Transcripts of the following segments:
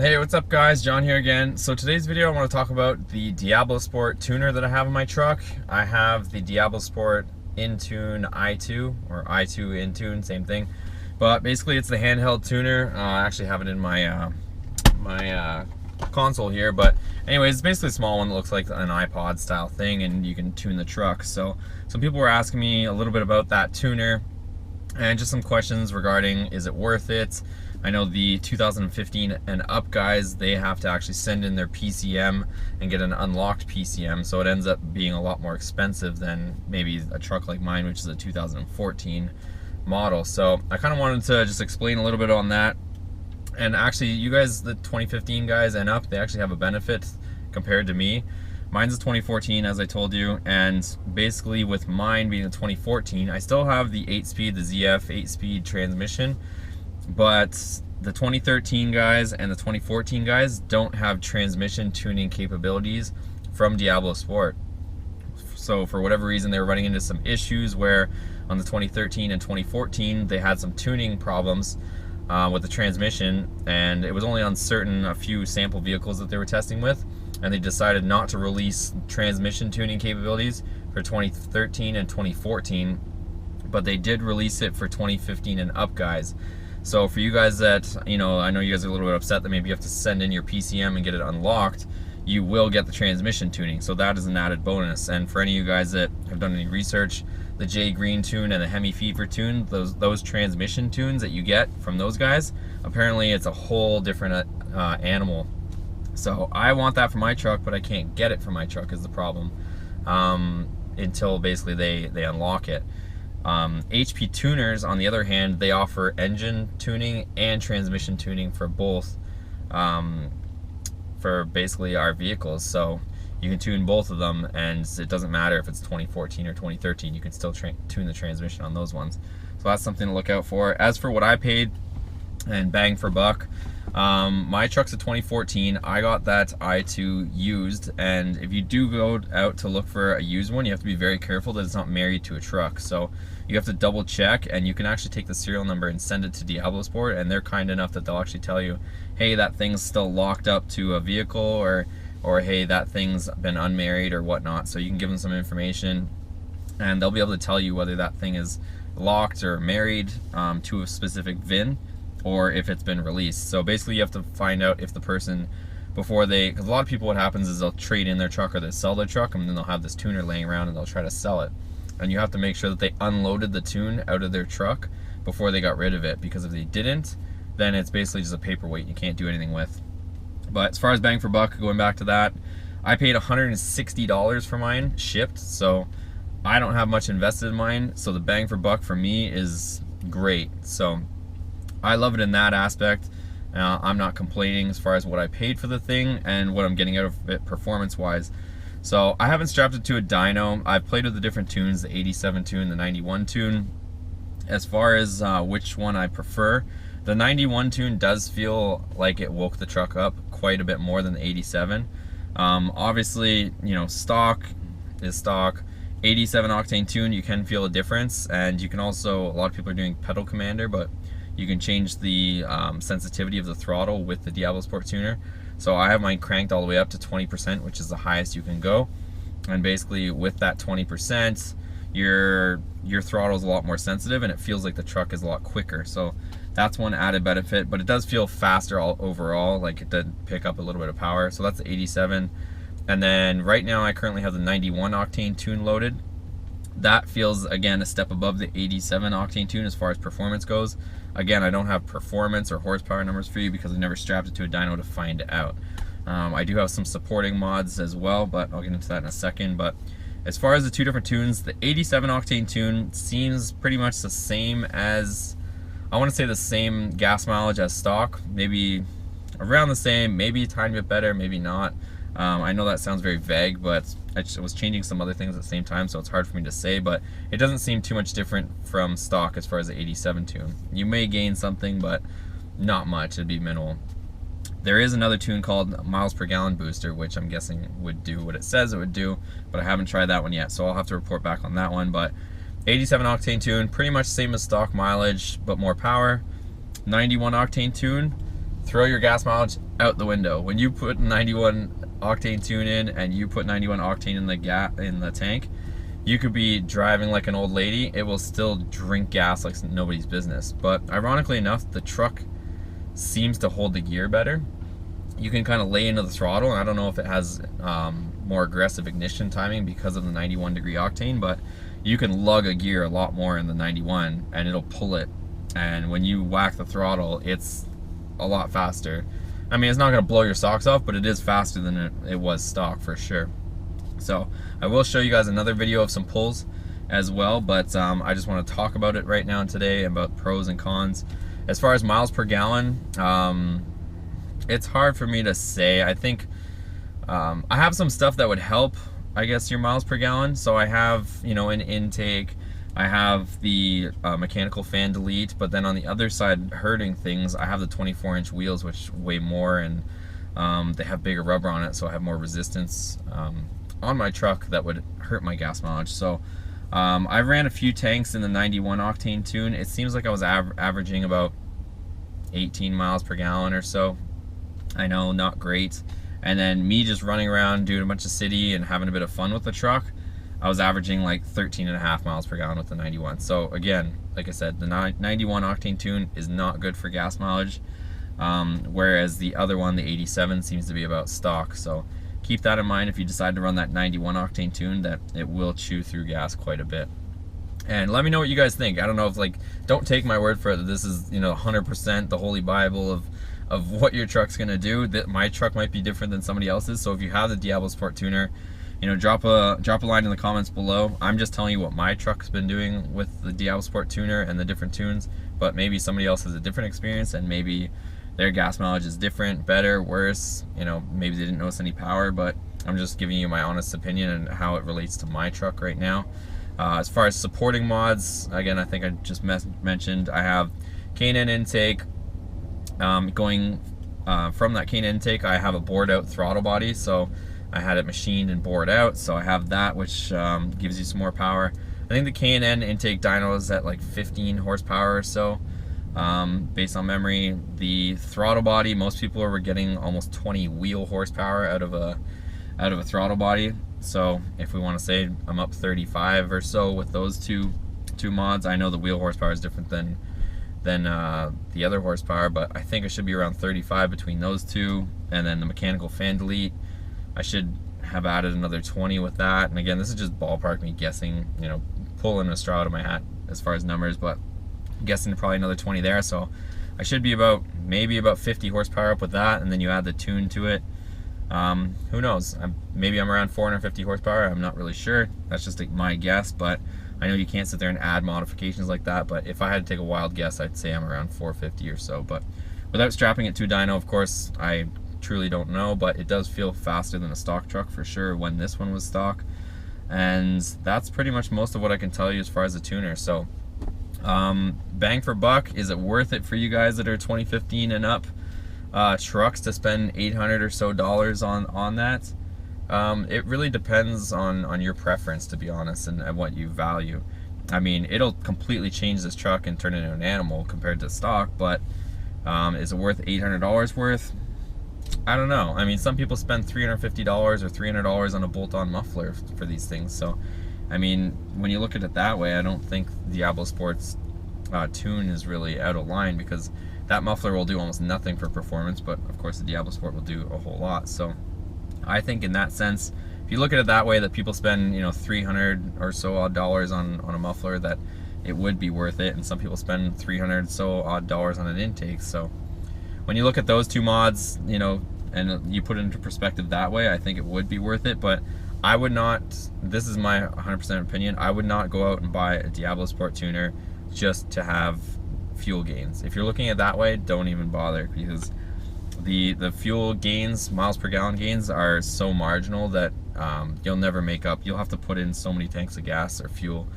Hey, what's up guys? John here again. So today's video I want to talk about the DiabloSport tuner that I have in my truck. I have the DiabloSport InTune i2 or i2 InTune, same thing. But basically it's the handheld tuner. I actually have it in my console here, but anyways, it's basically a small one that looks like an iPod style thing and you can tune the truck. So some people were asking me a little bit about that tuner and just some questions regarding, is it worth it? I know the 2015 and up guys, they have to actually send in their PCM and get an unlocked PCM, so it ends up being a lot more expensive than maybe a truck like mine, which is a 2014 model. So I kind of wanted to just explain a little bit on that. And actually, you guys, the 2015 guys and up, they actually have a benefit compared to me. Mine's a 2014, as I told you, and basically with mine being a 2014, I still have the 8-speed, the ZF 8-speed transmission, but the 2013 guys and the 2014 guys don't have transmission tuning capabilities from DiabloSport. So for whatever reason, they were running into some issues where on the 2013 and 2014, they had some tuning problems with the transmission, and it was only on a few sample vehicles that they were testing with, and they decided not to release transmission tuning capabilities for 2013 and 2014, but they did release it for 2015 and up guys. So for you guys that, I know you guys are a little bit upset that maybe you have to send in your PCM and get it unlocked, you will get the transmission tuning. So that is an added bonus. And for any of you guys that have done any research, the J Green tune and the HEMI Fever tune, those transmission tunes that you get from those guys, apparently it's a whole different animal. So I want that for my truck, but I can't get it for my truck is the problem, until basically they unlock it. HP tuners, on the other hand, they offer engine tuning and transmission tuning for both, for basically our vehicles. So you can tune both of them, and it doesn't matter if it's 2014 or 2013, you can still tune the transmission on those ones. So that's something to look out for. As for what I paid and bang for buck, my truck's a 2014. I got that i2 used, and if you do go out to look for a used one, you have to be very careful that it's not married to a truck. So you have to double check, and you can actually take the serial number and send it to DiabloSport, and they're kind enough that they'll actually tell you, hey, that thing's still locked up to a vehicle, or hey, that thing's been unmarried or whatnot. So you can give them some information, and they'll be able to tell you whether that thing is locked or married to a specific VIN, or if it's been released. So basically you have to find out if the person, because a lot of people, what happens is they'll trade in their truck or they sell their truck, and then they'll have this tuner laying around and they'll try to sell it. And you have to make sure that they unloaded the tune out of their truck before they got rid of it, because if they didn't, then it's basically just a paperweight you can't do anything with. But as far as bang for buck, going back to that, I paid $160 for mine shipped, so I don't have much invested in mine, so the bang for buck for me is great. So I love it in that aspect. I'm not complaining as far as what I paid for the thing and what I'm getting out of it performance wise. So I haven't strapped it to a dyno. I've played with the different tunes, the 87 tune, the 91 tune. As far as which one I prefer, the 91 tune does feel like it woke the truck up quite a bit more than the 87. Obviously, stock is stock. 87 Octane Tune, you can feel a difference, and you can also, a lot of people are doing pedal commander, but you can change the sensitivity of the throttle with the DiabloSport tuner. So I have mine cranked all the way up to 20%, which is the highest you can go. And basically with that 20%, your throttle is a lot more sensitive, and it feels like the truck is a lot quicker. So that's one added benefit, but it does feel faster overall, like it did pick up a little bit of power. So that's the 87. And then right now I currently have the 91 Octane Tune loaded. That feels, again, a step above the 87 Octane Tune as far as performance goes. Again, I don't have performance or horsepower numbers for you because I never strapped it to a dyno to find out. I do have some supporting mods as well, but I'll get into that in a second. But as far as the two different tunes, the 87 Octane Tune seems pretty much the same as, I want to say the same gas mileage as stock, maybe around the same, maybe a tiny bit better, maybe not. I know that sounds very vague, but I was changing some other things at the same time, so it's hard for me to say, but it doesn't seem too much different from stock as far as the 87 tune. You may gain something, but not much, it'd be minimal. There is another tune called miles per gallon booster, which I'm guessing would do what it says it would do, but I haven't tried that one yet, so I'll have to report back on that one. But 87 Octane Tune, pretty much same as stock mileage, but more power. 91 Octane Tune, throw your gas mileage out the window. When you put 91 Octane Tune in and you put 91 octane in the tank, you could be driving like an old lady. It will still drink gas like nobody's business. But ironically enough, the truck seems to hold the gear better. You can kind of lay into the throttle, and I don't know if it has more aggressive ignition timing because of the 91 degree octane, but you can lug a gear a lot more in the 91 and it'll pull it. And when you whack the throttle, it's a lot faster. I mean, it's not going to blow your socks off, but it is faster than it was stock for sure. So I will show you guys another video of some pulls as well, but I just want to talk about it right now today, about pros and cons. As far as miles per gallon, it's hard for me to say. I think I have some stuff that would help, I guess, your miles per gallon. So I have, you know, an intake, I have the mechanical fan delete, but then on the other side hurting things, I have the 24-inch wheels, which weigh more, and they have bigger rubber on it, so I have more resistance on my truck that would hurt my gas mileage. So I ran a few tanks in the 91 Octane Tune. It seems like I was averaging about 18 miles per gallon or so. I know, not great. And then me just running around doing a bunch of city and having a bit of fun with the truck, I was averaging like 13.5 miles per gallon with the 91. So again, like I said, the 91 Octane Tune is not good for gas mileage, whereas the other one, the 87, seems to be about stock. So keep that in mind if you decide to run that 91 Octane Tune, that it will chew through gas quite a bit. And let me know what you guys think. I don't know if, like, don't take my word for it that this is, you know, 100% the holy Bible of what your truck's gonna do. That my truck might be different than somebody else's. So if you have the DiabloSport tuner, you know, drop a line in the comments below. I'm just telling you what my truck's been doing with the DiabloSport tuner and the different tunes, but maybe somebody else has a different experience, and maybe their gas mileage is different, better, worse. You know, maybe they didn't notice any power, but I'm just giving you my honest opinion and how it relates to my truck right now. As far as supporting mods, again, I think I just mentioned, I have K&N intake. Going from that K&N intake, I have a bored out throttle body, so I had it machined and bored out, so I have that, which gives you some more power. I think the K&N intake dyno is at like 15 horsepower or so, based on memory. The throttle body, most people are getting almost 20 wheel horsepower out of a throttle body. So if we want to say I'm up 35 or so with those two mods. I know the wheel horsepower is different than the other horsepower, but I think it should be around 35 between those two. And then the mechanical fan delete, I should have added another 20 with that. And again, this is just ballpark me guessing, you know, pulling a straw out of my hat as far as numbers, but I'm guessing probably another 20 there. So I should be maybe about 50 horsepower up with that, and then you add the tune to it. Who knows? Maybe I'm around 450 horsepower. I'm not really sure. That's just my guess, but I know you can't sit there and add modifications like that. But if I had to take a wild guess, I'd say I'm around 450 or so. But without strapping it to dyno, of course, I truly don't know, but it does feel faster than a stock truck for sure when this one was stock. And that's pretty much most of what I can tell you as far as the tuner. So bang for buck, is it worth it for you guys that are 2015 and up trucks to spend $800 or so on that? It really depends on your preference, to be honest, and what you value. I mean, it'll completely change this truck and turn it into an animal compared to stock, but is it worth $800 worth? I don't know. I mean, some people spend $350 or $300 on a bolt-on muffler for these things. So, I mean, when you look at it that way, I don't think DiabloSport's tune is really out of line, because that muffler will do almost nothing for performance, but of course the DiabloSport will do a whole lot. So I think in that sense, if you look at it that way, that people spend, you know, $300 or so odd dollars on a muffler, that it would be worth it. And some people spend $300 so odd dollars on an intake. So when you look at those two mods, you know, and you put it into perspective that way, I think it would be worth it. But I would not, this is my 100% opinion, I would not go out and buy a DiabloSport tuner just to have fuel gains. If you're looking at it that way, don't even bother, because the fuel gains, miles per gallon gains, are so marginal that you'll never make up. You'll have to put in so many tanks of gas or fuel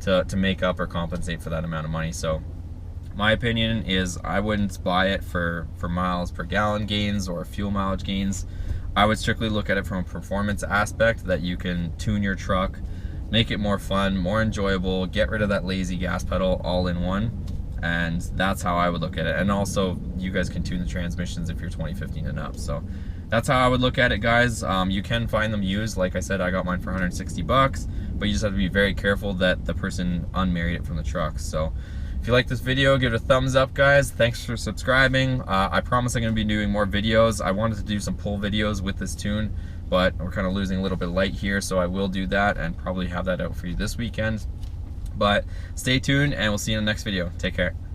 to make up or compensate for that amount of money. So my opinion is I wouldn't buy it for miles per gallon gains or fuel mileage gains. I would strictly look at it from a performance aspect, that you can tune your truck, make it more fun, more enjoyable, get rid of that lazy gas pedal all in one. And that's how I would look at it. And also, you guys can tune the transmissions if you're 2015 and up. So that's how I would look at it, guys. You can find them used. Like I said, I got mine for 160 bucks, but you just have to be very careful that the person unmarried it from the truck. So if you like this video, give it a thumbs up, guys. Thanks for subscribing. I promise I'm going to be doing more videos. I wanted to do some pull videos with this tune, but we're kind of losing a little bit of light here, so I will do that and probably have that out for you this weekend. But stay tuned, and we'll see you in the next video. Take care.